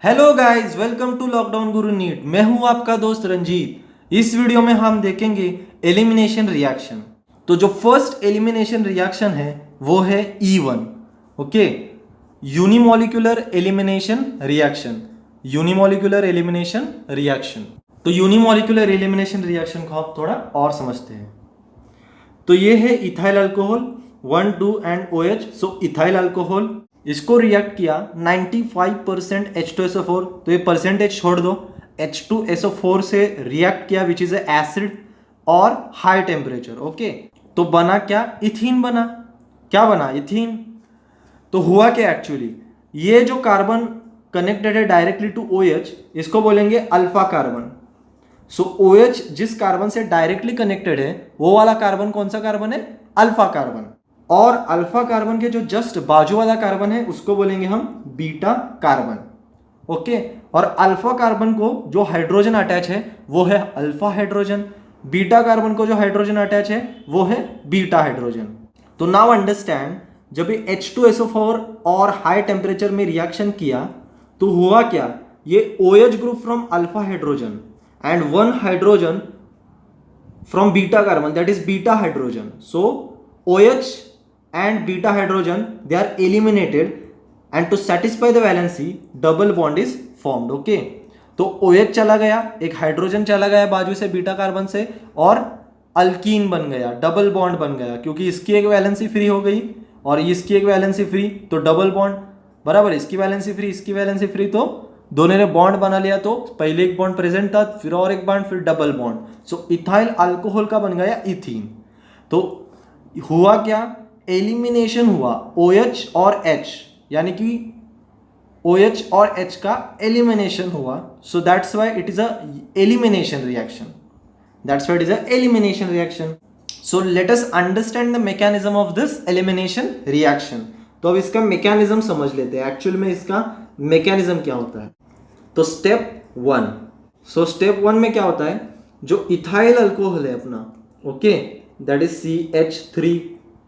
Hello guys, welcome to Lockdown Guru NEET. मैं हूं आपका दोस्त रंजीत। इस वीडियो में हम देखेंगे एलिमिनेशन रिएक्शन। तो जो फर्स्ट एलिमिनेशन रिएक्शन है वो है E1। Okay, unimolecular elimination reaction. Unimolecular elimination reaction. तो यूनिमोलिकुलर एलिमिनेशन रिएक्शन को आप थोड़ा और समझते हैं। तो ये है ethyl alcohol 1 2 and OH। So ethyl alcohol इसको रिएक्ट किया 95% H2SO4। तो ये परसेंटेज छोड़ दो, H2SO4 से रिएक्ट किया विच इज एसिड और हाई टेम्परेचर। ओके, तो बना क्या? इथीन बना। क्या बना? इथीन। तो हुआ क्या एक्चुअली, ये जो कार्बन कनेक्टेड है डायरेक्टली टू OH इसको बोलेंगे अल्फा कार्बन। सो OH जिस कार्बन से डायरेक्टली कनेक्टेड है वो वाला कार्बन कौन सा कार्बन है? Alpha carbon. और अल्फा कार्बन के जो जस्ट बाजू वाला कार्बन है उसको बोलेंगे हम बीटा कार्बन। ओके, और अल्फा कार्बन को जो हाइड्रोजन अटैच है वो है अल्फा हाइड्रोजन। बीटा कार्बन को जो हाइड्रोजन अटैच है वो है बीटा हाइड्रोजन। तो नाउ अंडरस्टैंड, जब ये H2SO4 और हाई टेम्परेचर में रिएक्शन किया तो हुआ क्या, ये OH group from alpha hydrogen and one hydrogen from beta carbon, that is beta hydrogen. So OH and beta hydrogen they are eliminated and to satisfy the valency double bond is formed. Okay, तो OH चला गया, एक hydrogen चला गया बाजू से beta carbon से और अल्कीन बन गया, डबल बॉन्ड बन गया क्योंकि इसकी एक वैलेंसी फ्री हो गई और इसकी एक वैलेंसी फ्री, तो डबल बॉन्ड बराबर। इसकी वैलेंसी फ्री इसकी वैलेंसी फ्री, तो दोनों ने बॉन्ड बना लिया। तो पहले एक बॉन्ड प्रेजेंट था, फिर और एक बॉन्ड, फिर डबल बॉन्ड। सो इथाइल अल्कोहल का बन गया इथीन। तो हुआ क्या, एलिमिनेशन हुआ OH और H, यानी कि OH और H का एलिमिनेशन हुआ। So that's why it is a elimination reaction. That's why it is a elimination reaction. So let us understand the mechanism of this elimination reaction. तो अब इसका मैकेनिज्म समझ लेते हैं, एक्चुअल में इसका मैकेनिज्म क्या होता है। तो स्टेप 1, सो स्टेप 1 में क्या होता है, जो इथाइल अल्कोहल है अपना, okay, that is CH3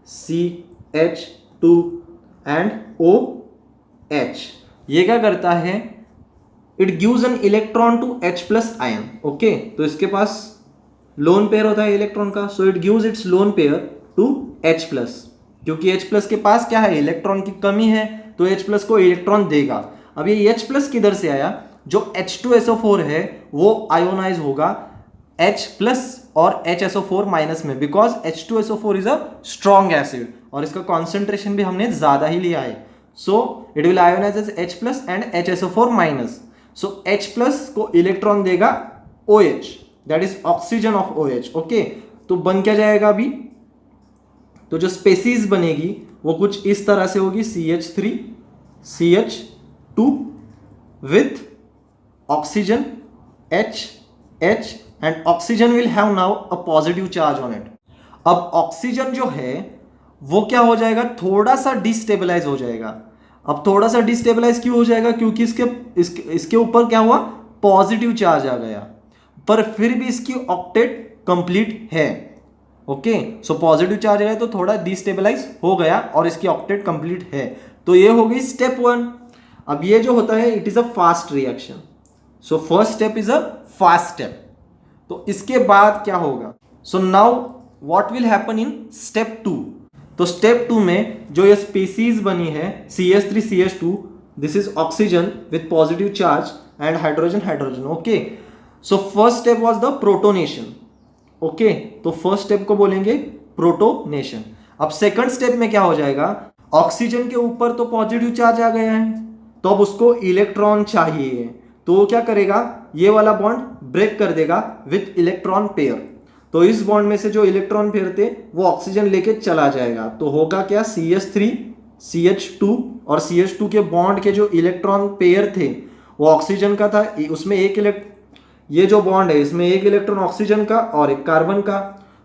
CH2 and OH, ये क्या करता है, it gives an electron to H+ ion. Okay, तो इसके पास लोन पेयर होता है इलेक्ट्रॉन का, so it gives its lone pair to H+, क्योंकि H+ के पास क्या है, इलेक्ट्रॉन की कमी है, तो H+ को इलेक्ट्रॉन देगा। अब ये H+ किधर से आया, जो H2SO4 है वो आयोनाइज होगा H+ और HSO4- में, because H2SO4 is a strong acid और इसका कॉन्सेंट्रेशन भी हमने ज्यादा ही लिया है। So it will ionise as H+ and HSO4-। सो H+ को इलेक्ट्रॉन देगा OH, that is oxygen of OH। Okay, तो बन क्या जाएगा अभी, तो जो स्पेसीज बनेगी वो कुछ इस तरह से होगी, CH3 CH2 with oxygen H and oxygen will have now a positive charge on it। अब ऑक्सीजन जो है वो क्या हो जाएगा, थोड़ा सा डिस्टेबलाइज हो जाएगा। अब थोड़ा सा डिस्टेबलाइज क्यों हो जाएगा, क्योंकि इसके ऊपर क्या हुआ, पॉजिटिव चार्ज आ गया, पर फिर भी इसकी ऑक्टेट कंप्लीट है। ओके, सो पॉजिटिव चार्ज है तो थोड़ा डिस्टेबलाइज हो गया और इसकी ऑक्टेट कंप्लीट है। तो ये हो गई स्टेप 1। अब ये जो होता है it is a fast reaction. So first step is a fast step. तो इसके बाद क्या होगा, so now what will happen in step 2। तो स्टेप 2 में जो ये स्पीसीज बनी है CH3 CH2, this is oxygen with positive charge and hydrogen hydrogen. Okay, so first step was the protonation. Okay, तो फर्स्ट स्टेप को बोलेंगे प्रोटोनेशन। अब सेकंड स्टेप में क्या हो जाएगा, ऑक्सीजन के ऊपर तो पॉजिटिव चार्ज आ गया है, तो अब उसको इलेक्ट्रॉन चाहिए, तो वो क्या करेगा, ये वाला बॉन्ड ब्रेक कर देगा विथ इलेक्ट्रॉन पेयर। तो इस बॉन्ड में से जो इलेक्ट्रॉन पेयर थे वो ऑक्सीजन लेके चला जाएगा, तो होगा क्या, CH3 CH2 और CH2 के बॉन्ड के जो इलेक्ट्रॉन पेयर थे वो ऑक्सीजन का था, उसमें ये जो बॉन्ड है इसमें एक इलेक्ट्रॉन ऑक्सीजन का और एक कार्बन का,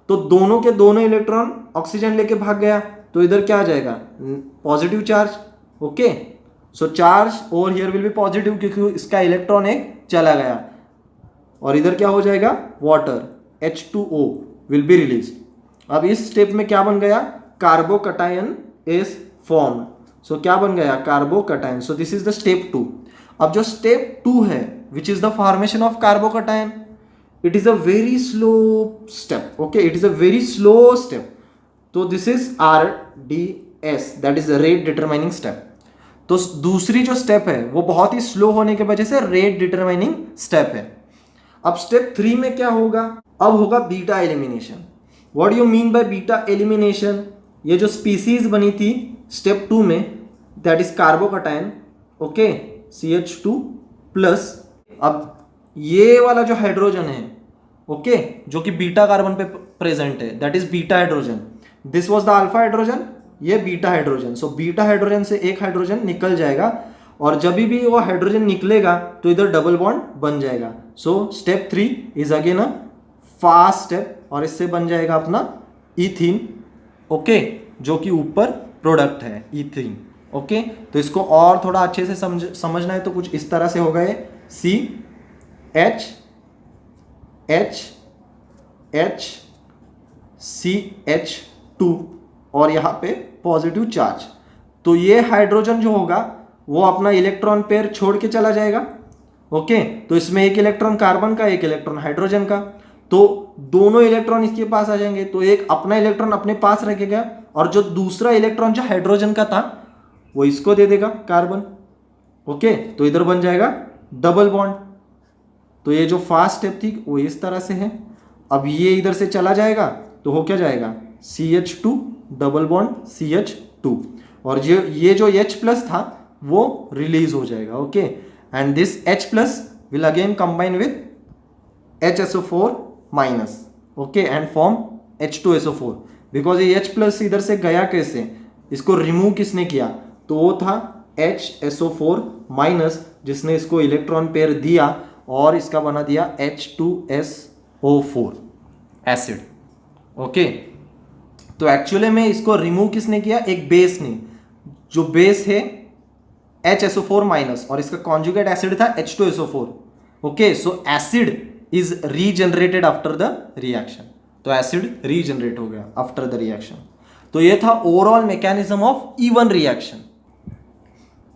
तो दोनों के दोनों इलेक्ट्रॉन ऑक्सीजन लेके भाग गया, तो इधर क्या आ जाएगा, positive charge. Okay, so charge over here will be positive क्योंकि इसका इलेक्ट्रॉन एक चला गया, और इधर क्या हो जाएगा, water H2O will be release. अब इस स्टेप में क्या बन गया, कार्बोकटायन इज फॉर्म्ड। सो क्या बन गया, carbocation. So this is the step 2। अब जो स्टेप 2 है which is the formation of carbocation, it is a very slow step, okay, it is a very slow step. तो this is RDS, that is rate determining step. तो दूसरी जो step है वो बहुत ही स्लो होने की वजह से रेट डिटरमाइनिंग स्टेप है. अब स्टेप 3 में क्या होगा, अब होगा beta elimination. What you mean by beta elimination, ये जो स्पीसीज बनी थी स्टेप 2 में that is carbocation, okay, CH2 plus. अब ये वाला जो हाइड्रोजन है, ओके, जो कि बीटा कार्बन पे प्रेजेंट है, that is beta hydrogen. This was the alpha hydrogen, ये beta hydrogen. So beta hydrogen से एक हाइड्रोजन निकल जाएगा और जब भी वो हाइड्रोजन निकलेगा तो इधर डबल बॉन्ड बन जाएगा. So step 3 is again a fast step और इससे बन जाएगा अपना इथीन, ओके, जो कि ऊपर प्रोडक्ट है इथीन, ओके. तो इसको और थोड़ा अच्छे से समझना है तो कुछ इस तरह से होगा ये CHH CH2 और यहाँ पे पॉजिटिव चार्ज. तो ये हाइड्रोजन जो होगा वो अपना इलेक्ट्रॉन पेयर छोड़ के चला जाएगा, ओके. तो इसमें एक इलेक्ट्रॉन कार्बन का, एक इलेक्ट्रॉन हाइड्रोजन का, तो दोनों इलेक्ट्रॉन इसके पास आ जाएंगे. तो एक अपना इलेक्ट्रॉन अपने पास रखेगा और जो दूसरा इलेक्ट्रॉन जो हाइड्रोजन का था वो इसको दे देगा कार्बन, ओके. तो इधर बन जाएगा डबल बॉन्ड. तो ये जो फास्ट स्टेप थी वो इस तरह से है. अब ये इधर से चला जाएगा तो हो क्या जाएगा CH2 डबल बॉन्ड CH2 और ये जो H प्लस था वो रिलीज हो जाएगा, okay. And this H plus will again combine with HSO4 minus, okay, and form H2SO4. Because ये H प्लस इधर से गया कैसे, इसको रिमूव किसने किया, तो वो था HSO4 माइनस जिसने इसको इलेक्ट्रॉन पेयर दिया और इसका बना दिया H2SO4 एसिड, ओके. तो एक्चुअली में इसको रिमूव किसने किया, एक बेस ने, जो बेस है HSO4 माइनस और इसका कॉन्जुगेट एसिड था H2SO4, okay. So acid is regenerated after the reaction. तो एसिड रीजनरेट हो गया आफ्टर द रिएक्शन. तो ये था overall mechanism of E one reaction.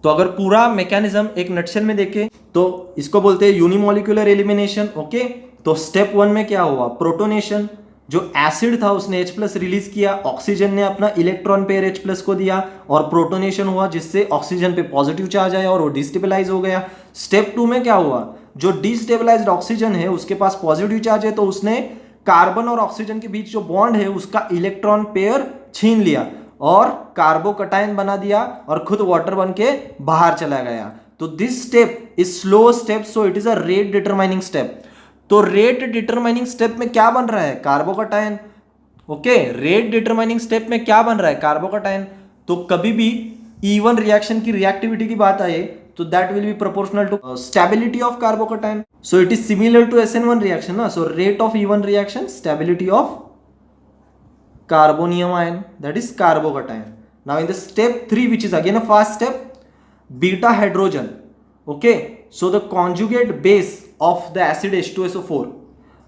तो अगर पूरा मैकेनिज्म एक नटशेल में देखें तो इसको बोलते हैं यूनिमोलिकुलर एलिमिनेशन, ओके. तो स्टेप 1 में क्या हुआ, प्रोटोनेशन. जो एसिड था उसने H प्लस रिलीज किया, ऑक्सीजन ने अपना इलेक्ट्रॉन पेयर H प्लस को दिया और प्रोटोनेशन हुआ जिससे ऑक्सीजन पे पॉजिटिव चार्ज आया और वो डिस्टेबलाइज हो गया. स्टेप 2 में क्या हुआ, जो डिस्टेबलाइज्ड ऑक्सीजन है उसके पास पॉजिटिव चार्ज है तो उसने कार्बन और ऑक्सीजन के बीच जो बॉन्ड है उसका इलेक्ट्रॉन पेयर छीन लिया और कार्बोकटायन बना दिया और खुद वाटर बन के बाहर चला गया. तो this step is slow step, so it is a rate determining step. तो रेट डिटरमाइनिंग स्टेप में क्या बन रहा है, carbocation, okay. Rate determining step में क्या बन रहा है, कार्बोकटायन. तो कभी भी इवन रिएक्शन की रिएक्टिविटी की बात आए तो that will be proportional to stability of carbocation. So it is similar to SN1 reaction ना. So rate of E one reaction, stability of carbonium ion, that is carbocation. Now in the step 3 which is again a fast step, beta hydrogen, okay. So the conjugate base of the acid H2SO4,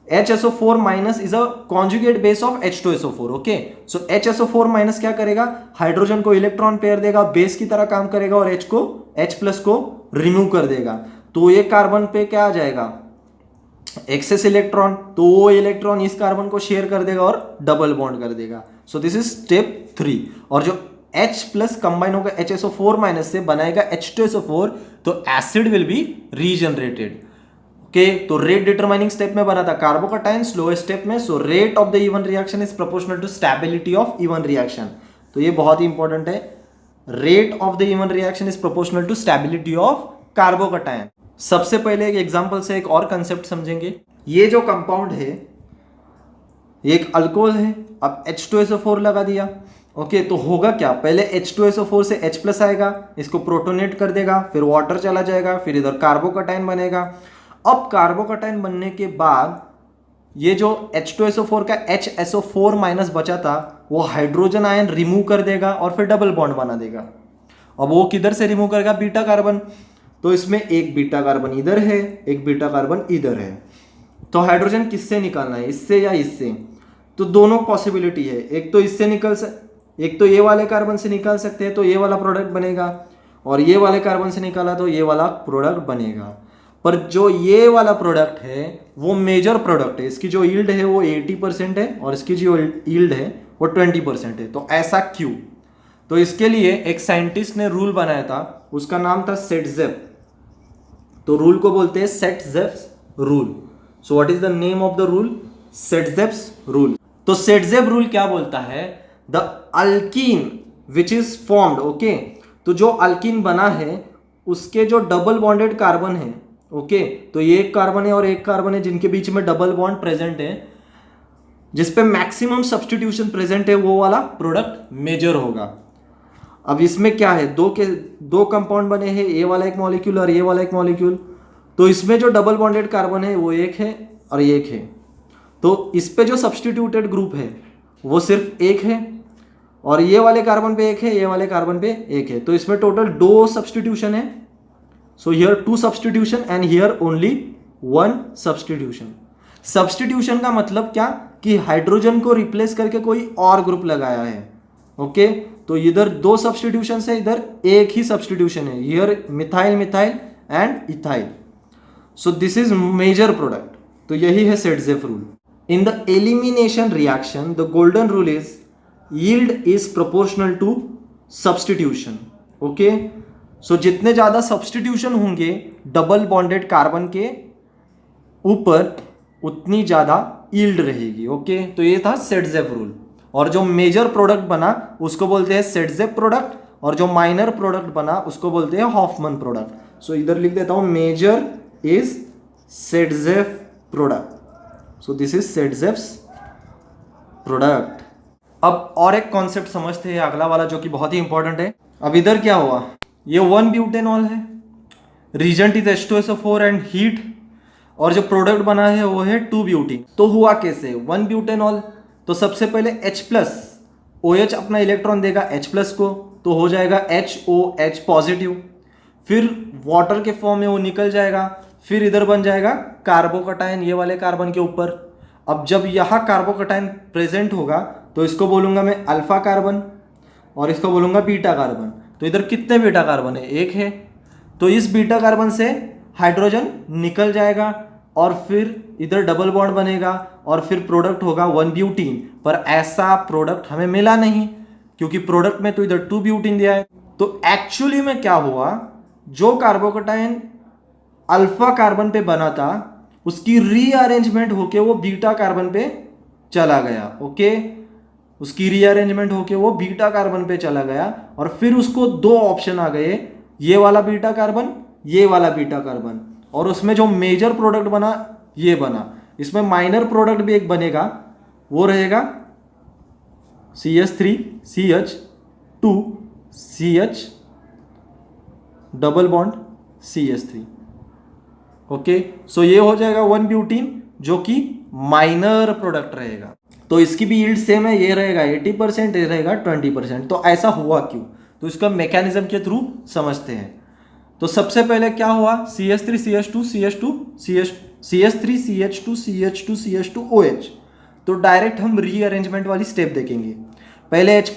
HSO4 minus is a conjugate base of H2SO4, okay. So HSO4 minus क्या करेगा, hydrogen को electron pair देगा, base की तरह काम करेगा और H plus को रिमूव कर देगा. तो ये कार्बन पे क्या आ जाएगा, एक्सेस इलेक्ट्रॉन. तो वो इलेक्ट्रॉन इस कार्बन को शेयर कर देगा और डबल बॉन्ड कर देगा. सो दिस इज स्टेप 3. और जो H प्लस कंबाइन होगा HSO4 माइनस से बनाएगा H2SO4, तो acid will be regenerated, okay. तो रेट डिटरमाइनिंग स्टेप में बना था कार्बोकटायन, स्लोएस्ट स्टेप में. So rate of the E one reaction is proportional to stability of E one reaction. तो ये बहुत ही इंपॉर्टेंट है. Rate of the E one reaction is proportional to stability of carbocation. सबसे पहले एक एग्जांपल से एक और कंसेप्ट समझेंगे. ये जो कंपाउंड है ये एक अल्कोहल है. अब H2SO4 लगा दिया, ओके. तो होगा क्या, पहले H2SO4 से H प्लस आएगा, इसको प्रोटोनेट कर देगा, फिर वाटर चला जाएगा, फिर इधर कार्बोकटायन बनेगा. अब कार्बोकटायन बनने के बाद ये जो H2SO4 का HSO4 माइनस बचा था वो हाइड्रोजन आयन रिमूव कर देगा और फिर डबल बॉन्ड बना देगा. अब वो किधर से रिमूव करेगा, बीटा कार्बन. तो इसमें एक बीटा कार्बन इधर है, एक बीटा कार्बन इधर है. तो हाइड्रोजन किससे निकालना है, इससे या इससे. तो दोनों पॉसिबिलिटी है, एक तो इससे एक तो ये वाले कार्बन से निकाल सकते हैं तो ये वाला प्रोडक्ट बनेगा, और ये वाले कार्बन से निकाला तो ये वाला प्रोडक्ट बनेगा। पर जो ये वाला प्रोडक्ट है वो मेजर प्रोडक्ट है, इसकी जो यील्ड है वो 80% है और इसकी जो यील्ड है वो 20% है। तो ऐसा क्यों? तो इसके लिए एक साइंटिस्ट ने रूल बनाया था, उसका नाम था सेटजेफ। तो रूल को बोलते हैं Saytzeff's rule. So what is the name of the rule? Saytzeff's rule. तो सेटजेफ रूल क्या बोलता है? The alkene which is formed, okay, तो जो अल्कीन बना है उसके जो डबल बॉन्डेड कार्बन है, ओके, तो ये एक कार्बन है और एक कार्बन है जिनके बीच में डबल बॉन्ड प्रेजेंट है, जिसपे मैक्सिमम सब्स्टिट्यूशन प्रेजेंट है, वो वाला प्रोडक्ट मेजर होगा। अब इसमें क्या है, दो कंपाउंड बने हैं, ये वाला एक मॉलिक्यूल और ये वाला एक मॉलिक्यूल, तो इसमें जो डबल बॉन्डेड कार्बन है वो एक है और ये एक है, तो इस पे जो सब्स्टिट्यूटेड ग्रुप है वो सिर्फ एक है और ये वाले कार्बन पे एक है, ये वाले कार्बन पे एक है, तो इसमें टोटल 2 सब्स्टिट्यूशन है। So here 2 substitution and here only 1 substitution. Substitution का मतलब क्या कि हाइड्रोजन को रिप्लेस करके कोई और ग्रुप लगाया है, ओके, तो इधर 2 सब्स्टिट्यूशन है, इधर एक ही सब्स्टिट्यूशन है, here methyl methyl and ethyl. So this is major product. तो यही है Saytzeff rule. In the elimination reaction the golden rule is yield is proportional to substitution, okay. So जितने ज्यादा सब्स्टिट्यूशन होंगे डबल बॉन्डेड कार्बन के ऊपर उतनी ज्यादा यील्ड रहेगी, ओके। तो ये था सेटजेफ रूल। और जो मेजर प्रोडक्ट बना उसको बोलते हैं सेटजेफ प्रोडक्ट और जो माइनर प्रोडक्ट बना उसको बोलते हैं हॉफमैन प्रोडक्ट। सो इधर लिख देता हूं major is Saytzeff product. So this is Saytzeff's product. अब और एक कॉन्सेप्ट समझते हैं, अगला वाला जो कि बहुत ही इंपॉर्टेंट है। अब इधर क्या हुआ, ये 1 ब्यूटेनॉल है, reagent is H2SO4 and heat, और जो प्रोडक्ट बना है वो है 2 ब्यूटीन। तो हुआ कैसे, 1 ब्यूटेनॉल, तो सबसे पहले H+ OH अपना इलेक्ट्रॉन देगा H+ को, तो हो जाएगा HOH पॉजिटिव, फिर वाटर के फॉर्म में वो निकल जाएगा, फिर इधर बन जाएगा कार्बोकटायन ये वाले कार्बन के ऊपर। अब जब यहाँ कार्बोकटायन प्रेजेंट होगा तो इसको बोलूंगा मैं अल्फा कार्बन और इसको बोलूंगा बीटा कार्बन। तो इधर कितने बीटा कार्बन है, एक है, तो इस बीटा कार्बन से हाइड्रोजन निकल जाएगा और फिर इधर डबल बॉन्ड बनेगा और फिर प्रोडक्ट होगा 1 ब्यूटीन। पर ऐसा प्रोडक्ट हमें मिला नहीं क्योंकि प्रोडक्ट में तो इधर 2 ब्यूटीन दिया है। तो एक्चुअली में क्या हुआ, जो कार्बोकटायन अल्फा कार्बन पे बना था उसकी रीअरेंजमेंट होके वो बीटा कार्बन पे चला गया, ओके, उसकी रीअरेंजमेंट होके वो बीटा कार्बन पे चला गया और फिर उसको 2 ऑप्शन आ गए, ये वाला बीटा कार्बन, ये वाला बीटा कार्बन, और उसमें जो मेजर प्रोडक्ट बना ये बना। इसमें माइनर प्रोडक्ट भी एक बनेगा, वो रहेगा CH3CH2CH double bond CH3, okay. सो ये हो जाएगा 1 ब्यूटीन जो कि माइनर प्रोडक्ट रहेगा। तो इसकी भी यील्ड सेम है, ये रहेगा 80%, ये रहेगा 20%। तो ऐसा हुआ क्यों, तो इसका मैकेनिज्म के थ्रू समझते हैं। तो सबसे पहले क्या हुआ, CH3CH2CH2CH3CH2CH2OH, तो डायरेक्ट हम रीअरेंजमेंट वाली स्टेप देखेंगे। पहले H+,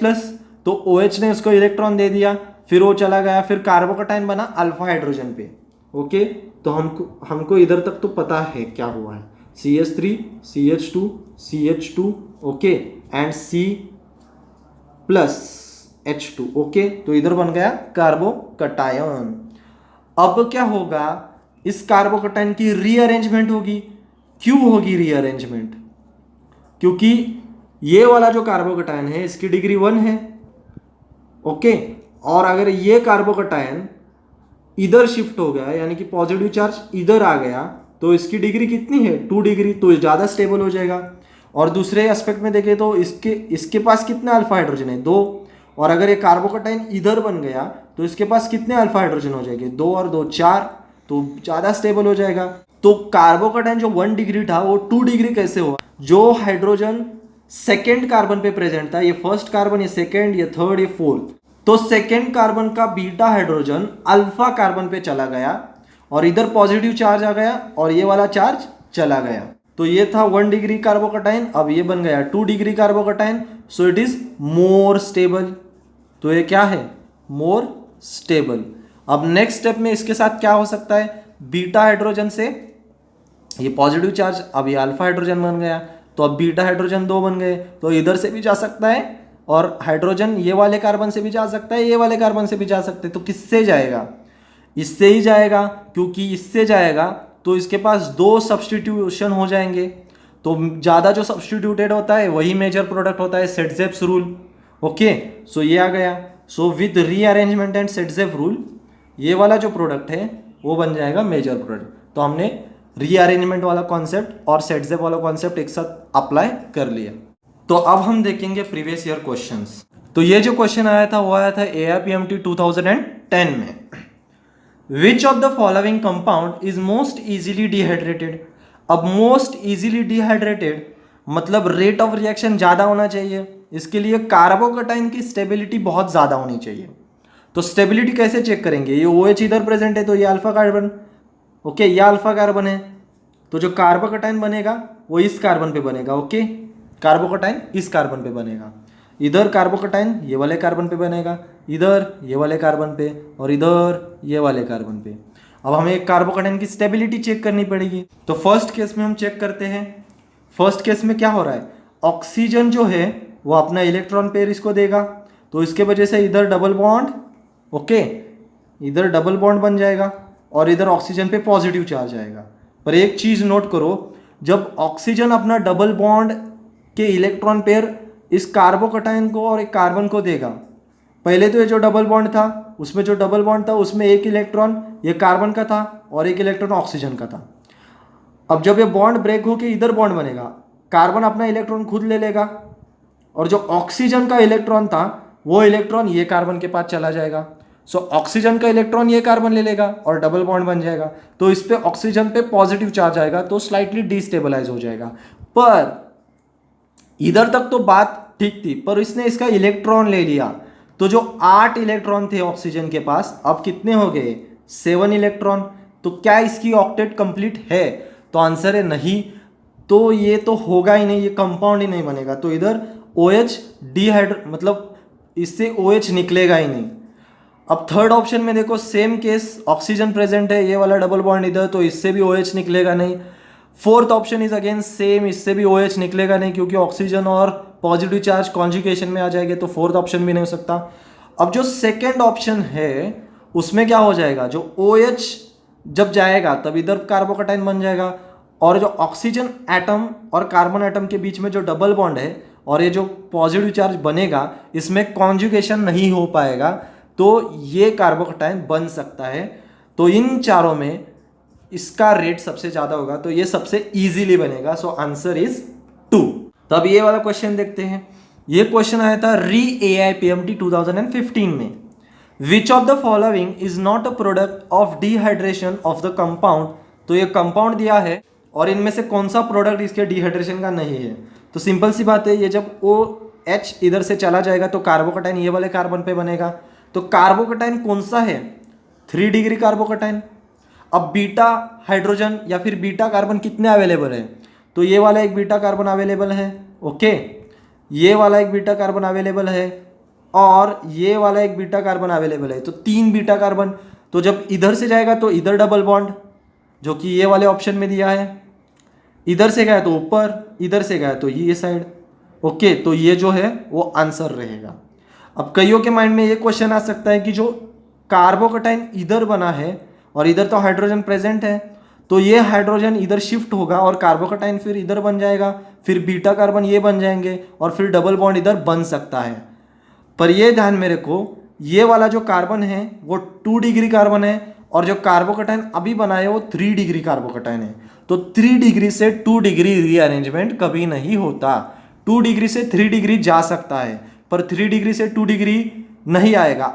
तो OH ने उसको इलेक्ट्रॉन दे दिया, फिर वो चला गया, फिर कार्बोकटायन बना अल्फा हाइड्रोजन पे, ओके। तो हमको इधर तक तो पता है क्या हुआ है, CH3 CH2 CH2, okay, and C+H2, okay. तो इधर बन गया कार्बोकटायन। अब क्या होगा, इस कार्बोकटायन की रीअरेंजमेंट होगी। क्यों होगी रीअरेंजमेंट, क्योंकि ये वाला जो कार्बोकटायन है इसकी डिग्री 1 है, ओके, और अगर ये कार्बोकटायन इधर शिफ्ट हो गया यानी कि पॉजिटिव चार्ज इधर आ गया तो इसकी डिग्री कितनी है, 2 डिग्री, तो ज़्यादा स्टेबल हो जाएगा। और दूसरे एस्पेक्ट में देखें तो इसके पास कितने अल्फा हाइड्रोजन है, 2, और अगर ये कार्बोकटायन इधर बन गया तो इसके पास कितने अल्फा हाइड्रोजन हो जाएंगे, 2 और 2 4, तो ज़्यादा स्टेबल हो जाएगा। तो कार्बोकटायन जो 1 डिग्री था वो 2 डिग्री कैसे हुआ, जो हाइड्रोजन सेकेंड कार्बन पे प्रेजेंट था, ये फर्स्ट कार्बन, ये सेकेंड, ये थर्ड, ये फोर्थ, तो सेकेंड कार्बन का बीटा हाइड्रोजन अल्फा कार्बन पे चला गया और इधर पॉजिटिव चार्ज आ गया और ये वाला चार्ज चला गया। तो ये था 1 डिग्री कार्बोकटायन, अब ये बन गया 2 degree carbocation. So it is more stable. तो ये क्या है, मोर स्टेबल। अब नेक्स्ट स्टेप में इसके साथ क्या हो सकता है, बीटा हाइड्रोजन से ये पॉजिटिव चार्ज, अब ये अल्फा हाइड्रोजन बन गया, तो अब बीटा हाइड्रोजन 2 बन गए, तो इधर से भी जा सकता है और हाइड्रोजन ये वाले कार्बन से भी जा सकता है, ये वाले कार्बन से भी जा सकते हैं। तो किससे जाएगा, इससे ही जाएगा, क्योंकि इससे जाएगा तो इसके पास 2 सब्स्टिट्यूशन हो जाएंगे। तो ज़्यादा जो सब्स्टिट्यूटेड होता है वही मेजर प्रोडक्ट होता है, सेट-ज़ेप्स रूल। ओके, सो ये आ गया। So with rearrangement and set-Zapp rule ये वाला जो प्रोडक्ट है वो बन जाएगा मेजर प्रोडक्ट। तो हमने रीअरेंजमेंट वाला कॉन्सेप्ट और सेट-ज़ेप वाला कॉन्सेप्ट एक साथ अप्लाई कर लिया। तो अब हम देखेंगे प्रीवियस ईयर क्वेश्चंस। तो ये जो क्वेश्चन आया था वो आया था AIPMT 2010 में। Which of the following compound is most easily dehydrated. अब मोस्ट इजीली डिहाइड्रेटेड मतलब रेट ऑफ रिएक्शन ज़्यादा होना चाहिए, इसके लिए कार्बोकटाइन की स्टेबिलिटी बहुत ज़्यादा होनी चाहिए। तो स्टेबिलिटी कैसे चेक करेंगे, ये OH इधर प्रेजेंट है तो ये अल्फा कार्बन, ओके ये अल्फा कार्बन है, तो जो कार्बोकटाइन बनेगा वो इस कार्बन पे बनेगा। ओके, कार्बोकटाइन इस कार्बन पे बनेगा, इधर कार्बोकटाइन ये वाले कार्बन पे बनेगा, इधर ये वाले कार्बन पे और इधर ये वाले कार्बन पे। अब हमें एक कार्बोकटाइन की स्टेबिलिटी चेक करनी पड़ेगी। तो फर्स्ट केस में हम चेक करते हैं। फर्स्ट केस में क्या हो रहा है, ऑक्सीजन जो है वो अपना इलेक्ट्रॉन पेयर इसको देगा, तो इसके वजह से इधर डबल बॉन्ड, ओके इधर डबल बॉन्ड बन जाएगा और इधर ऑक्सीजन पे पॉजिटिव चार्ज आएगा। पर एक चीज़ नोट करो, जब ऑक्सीजन अपना डबल बॉन्ड के इलेक्ट्रॉन पेयर इस कार्बोकटाइन को और एक कार्बन को देगा, पहले तो ये जो डबल बॉन्ड था उसमें जो डबल बॉन्ड था उसमें एक इलेक्ट्रॉन ये कार्बन का था और एक इलेक्ट्रॉन ऑक्सीजन का था। अब जब ये बॉन्ड ब्रेक होके इधर बॉन्ड बनेगा, कार्बन अपना इलेक्ट्रॉन खुद ले लेगा और जो ऑक्सीजन का इलेक्ट्रॉन था वो इलेक्ट्रॉन ये कार्बन के पास चला जाएगा। सो ऑक्सीजन का इलेक्ट्रॉन ये कार्बन ले लेगा और डबल बॉन्ड बन जाएगा, तो इस पे ऑक्सीजन पे पॉजिटिव चार्ज आएगा तो स्लाइटली डिस्टेबलाइज हो जाएगा। पर इधर तक तो बात ठीक थी, पर इसने इसका इलेक्ट्रॉन ले लिया, तो जो 8 इलेक्ट्रॉन थे ऑक्सीजन के पास अब कितने हो गए, 7 इलेक्ट्रॉन। तो क्या इसकी ऑक्टेट कंप्लीट है, तो आंसर है नहीं। तो ये तो होगा ही नहीं, ये कंपाउंड ही नहीं बनेगा। तो इधर OH मतलब इससे OH निकलेगा ही नहीं। अब थर्ड ऑप्शन में देखो, सेम केस, ऑक्सीजन प्रेजेंट है, ये वाला डबल बॉन्ड इधर, तो इससे भी OH निकलेगा नहीं। Fourth option is again same, इससे भी OH निकलेगा नहीं क्योंकि ऑक्सीजन और पॉजिटिव चार्ज कॉन्जुगेशन में आ जाएंगे, तो फोर्थ ऑप्शन भी नहीं हो सकता। अब जो सेकेंड ऑप्शन है उसमें क्या हो जाएगा, जो OH जब जाएगा तब इधर कार्बोकटाइन बन जाएगा और जो ऑक्सीजन एटम और कार्बन एटम के बीच में जो डबल बॉन्ड है और ये जो पॉजिटिव चार्ज बनेगा इसमें कॉन्जुगेशन नहीं हो पाएगा, तो ये कार्बोकटाइन बन सकता है। तो इन चारों में इसका रेट सबसे ज़्यादा होगा, तो ये सबसे इजीली बनेगा। So answer is 2। तब ये वाला क्वेश्चन देखते हैं। ये क्वेश्चन आया था री AIPMT 2015 में। Which of the following is not a product of dehydration of the compound. तो ये कंपाउंड दिया है और इनमें से कौन सा प्रोडक्ट इसके डिहाइड्रेशन का नहीं है। तो सिंपल सी बात है, ये जब OH इधर से चला जाएगा तो कार्बोकटाइन ये वाले कार्बन पे बनेगा। तो कार्बोकटाइन कौन सा है, 3 डिग्री कार्बोकटाइन। अब बीटा हाइड्रोजन या फिर बीटा कार्बन कितने अवेलेबल है, तो ये वाला एक बीटा कार्बन अवेलेबल है, ओके ये वाला एक बीटा कार्बन अवेलेबल है और ये वाला एक बीटा कार्बन अवेलेबल है, तो 3 बीटा कार्बन। तो जब इधर से जाएगा तो इधर डबल बॉन्ड जो कि ये वाले ऑप्शन में दिया है, इधर से गया तो ऊपर, इधर से गया तो ये साइड, ओके तो ये जो है वो आंसर रहेगा। अब कईयों के माइंड में ये क्वेश्चन आ सकता है कि जो कार्बोकटाइन इधर बना है और इधर तो हाइड्रोजन प्रेजेंट है, तो ये हाइड्रोजन इधर शिफ्ट होगा और कार्बोकटाइन फिर इधर बन जाएगा, फिर बीटा कार्बन ये बन जाएंगे और फिर डबल बॉन्ड इधर बन सकता है। पर ये ध्यान में रखो, ये वाला जो कार्बन है वो 2 डिग्री कार्बन है और जो कार्बोकटाइन अभी बना है वो 3 डिग्री कार्बोकटाइन है। तो 3 डिग्री से 2 डिग्री रीअरेंजमेंट कभी नहीं होता। 2 डिग्री से 3 डिग्री जा सकता है पर 3 डिग्री से 2 डिग्री नहीं आएगा।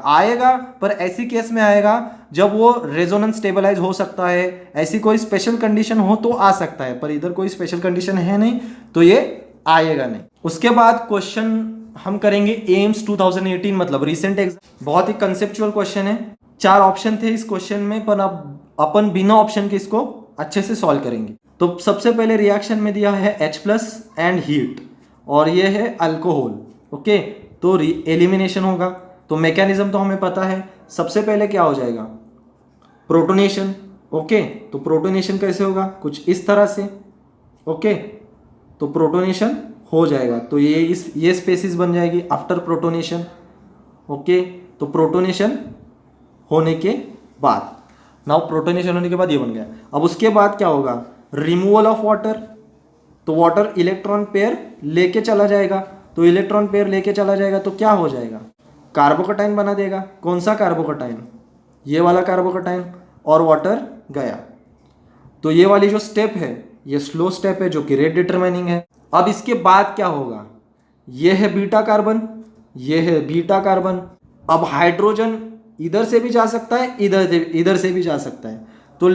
पर ऐसी केस में आएगा जब वो रेजोनेंस स्टेबलाइज हो सकता है, ऐसी कोई स्पेशल कंडीशन हो तो आ सकता है, पर इधर कोई स्पेशल कंडीशन है नहीं तो ये आएगा नहीं। उसके बाद क्वेश्चन हम करेंगे एम्स 2018 मतलब रिसेंट एग्जाम। बहुत ही कंसेप्चुअल क्वेश्चन है, 4 ऑप्शन थे इस क्वेश्चन में, पर अब अपन बिना ऑप्शन के इसको अच्छे से सॉल्व करेंगे। तो सबसे पहले रिएक्शन में दिया है H+ एंड हीट और ये है अल्कोहल, ओके तो एलिमिनेशन होगा। तो मैकेनिज्म तो हमें पता है, सबसे पहले क्या हो जाएगा, प्रोटोनेशन। ओके, तो प्रोटोनेशन कैसे होगा, कुछ इस तरह से। ओके, तो प्रोटोनेशन हो जाएगा, तो ये स्पेसिस बन जाएगी आफ्टर प्रोटोनेशन। ओके, तो प्रोटोनेशन होने के बाद, नाउ प्रोटोनेशन होने के बाद ये बन गया। अब उसके बाद क्या होगा, रिमूवल ऑफ वाटर। तो वाटर इलेक्ट्रॉन पेयर लेके चला जाएगा, तो इलेक्ट्रॉन पेयर लेके चला जाएगा तो क्या हो जाएगा, कार्बोकटाइन बना देगा। कौन सा कार्बोकटाइन, ये वाला कार्बोकटाइन, और वाटर गया। तो ये वाली जो स्टेप है ये स्लो स्टेप है जो कि रेट डिटरमाइनिंग है। अब इसके बाद क्या होगा, ये है बीटा कार्बन, ये है बीटा कार्बन। अब हाइड्रोजन इधर से भी जा सकता है, इधर से भी जा सकता है। तो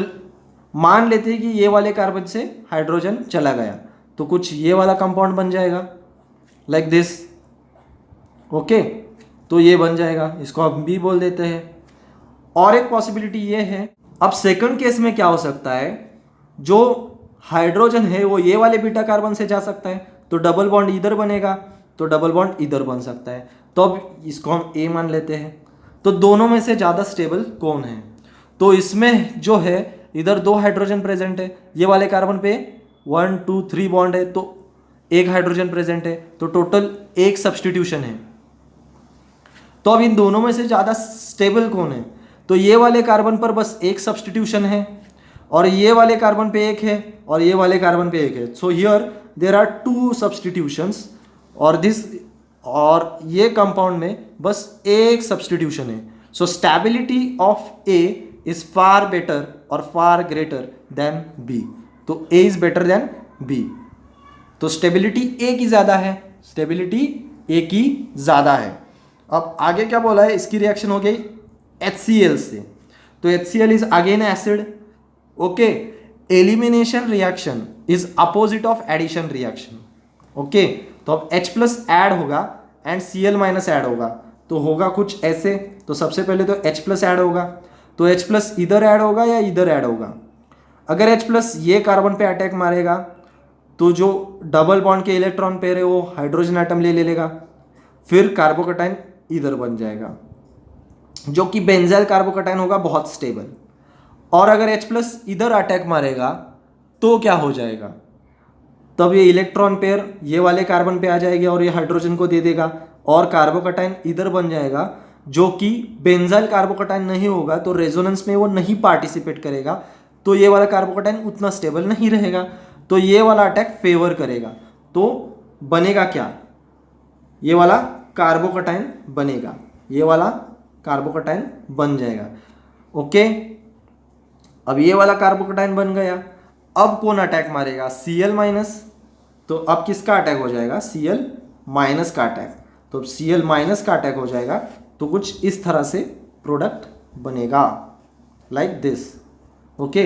मान लेते हैं कि ये वाले कार्बन से हाइड्रोजन चला गया, तो कुछ ये वाला कंपाउंड बन जाएगा लाइक दिस। ओके, तो ये बन जाएगा, इसको हम बी बोल देते हैं। और एक पॉसिबिलिटी ये है, अब सेकंड केस में क्या हो सकता है, जो हाइड्रोजन है वो ये वाले बीटा कार्बन से जा सकता है, तो डबल बॉन्ड इधर बनेगा, तो डबल बॉन्ड इधर बन सकता है। तो अब इसको हम ए मान लेते हैं। तो दोनों में से ज़्यादा स्टेबल कौन है, तो इसमें जो है इधर 2 हाइड्रोजन प्रेजेंट है, ये वाले कार्बन पे 1 2 3 बॉन्ड है, तो 1 हाइड्रोजन प्रेजेंट है, तो टोटल 1 सब्सटीट्यूशन है। तो अब इन दोनों में से ज़्यादा स्टेबल कौन है, तो ये वाले कार्बन पर बस 1 सब्सटीट्यूशन है, और ये वाले कार्बन पे 1 है, और ये वाले कार्बन पे 1 है। So here there are 2 substitutions, और ये कंपाउंड में बस 1 सब्सटीट्यूशन है। So stability of A is far better और फार ग्रेटर देन बी, तो A is better than B. तो स्टेबिलिटी ए की ज़्यादा है, स्टेबिलिटी ए की ज़्यादा है। अब आगे क्या बोला है, इसकी रिएक्शन हो गई HCl से, तो HCl is again acid. Okay, elimination reaction is opposite of addition reaction. Okay, तो अब H प्लस ऐड होगा एंड Cl माइनस ऐड होगा, तो होगा कुछ ऐसे। तो सबसे पहले तो H प्लस ऐड होगा, तो H प्लस इधर ऐड होगा या इधर ऐड होगा। अगर H प्लस ये कार्बन पे अटैक मारेगा तो जो डबल बॉन्ड के इलेक्ट्रॉन पेयर है वो हाइड्रोजन एटम ले लेगा, फिर कार्बोकटाइन इधर बन जाएगा जो कि बेंजाइल कार्बोकटाइन होगा, बहुत स्टेबल। और अगर H प्लस इधर अटैक मारेगा तो क्या हो जाएगा, तब ये इलेक्ट्रॉन पेयर ये वाले कार्बन पे आ जाएगी और ये हाइड्रोजन को दे देगा, और कार्बोकटाइन इधर बन जाएगा जो कि बेंजाइल कार्बोकटाइन नहीं होगा, तो रेजोनेंस में वो नहीं पार्टिसिपेट करेगा, तो ये वाला कार्बोकटाइन उतना स्टेबल नहीं रहेगा, तो ये वाला अटैक फेवर करेगा। तो बनेगा क्या, ये वाला कार्बोकटाइन बनेगा, ये वाला कार्बोकटाइन बन जाएगा। ओके, अब ये वाला कार्बोकटाइन बन गया। अब कौन अटैक मारेगा, Cl माइनस, तो अब किसका अटैक हो जाएगा, Cl माइनस का अटैक। तो अब Cl माइनस का अटैक हो जाएगा, तो कुछ इस तरह से प्रोडक्ट बनेगा लाइक दिस। ओके,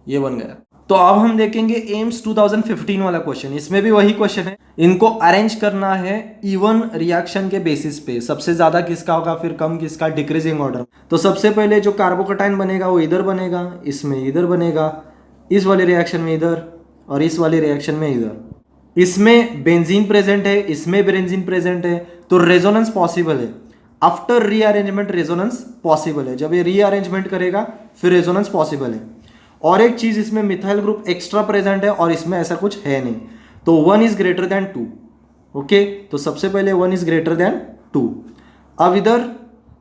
ये बन गया। तो अब हम देखेंगे एम्स 2015 वाला क्वेश्चन। इसमें भी वही क्वेश्चन है, इनको अरेंज करना है इवन रिएक्शन के बेसिस पे, सबसे ज्यादा किसका होगा फिर कम किसका, डिक्रीजिंग ऑर्डर। तो सबसे पहले जो कार्बोकटाइन बनेगा वो इधर बनेगा, इसमें इधर बनेगा, इस वाले रिएक्शन में इधर, और इस वाले रिएक्शन में इधर। इसमें बेंजीन प्रेजेंट है, इसमें बेंजीन प्रेजेंट है, तो रेजोनेंस पॉसिबल है। आफ्टर रीअरेंजमेंट रेजोनेंस पॉसिबल है, जब ये रीअरेंजमेंट करेगा फिर रेजोनेंस पॉसिबल है। और एक चीज, इसमें मिथाइल ग्रुप एक्स्ट्रा प्रेजेंट है और इसमें ऐसा कुछ है नहीं, तो 1 इज ग्रेटर देन 2। ओके, तो सबसे पहले 1 इज ग्रेटर देन 2। अब इधर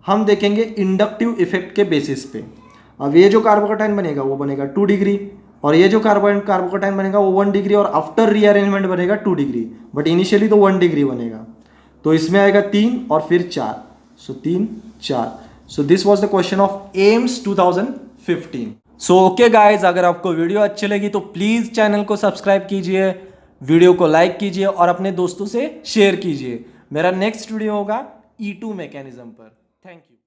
हम देखेंगे इंडक्टिव इफेक्ट के बेसिस पे। अब ये जो कार्बोकटाइन बनेगा वो बनेगा 2 डिग्री, और ये जो कार्बोकटाइन बनेगा वो 1 डिग्री, और आफ्टर रीअरेंजमेंट बनेगा 2 डिग्री, बट इनिशियली तो 1 डिग्री बनेगा। तो इसमें आएगा 3 और फिर 4, सो 3 4। So this was the question of AIIMS 2015। So okay guys, अगर आपको वीडियो अच्छी लगी तो प्लीज़ चैनल को सब्सक्राइब कीजिए, वीडियो को लाइक कीजिए और अपने दोस्तों से शेयर कीजिए। मेरा नेक्स्ट वीडियो होगा E2 मैकेनिज्म पर। Thank you.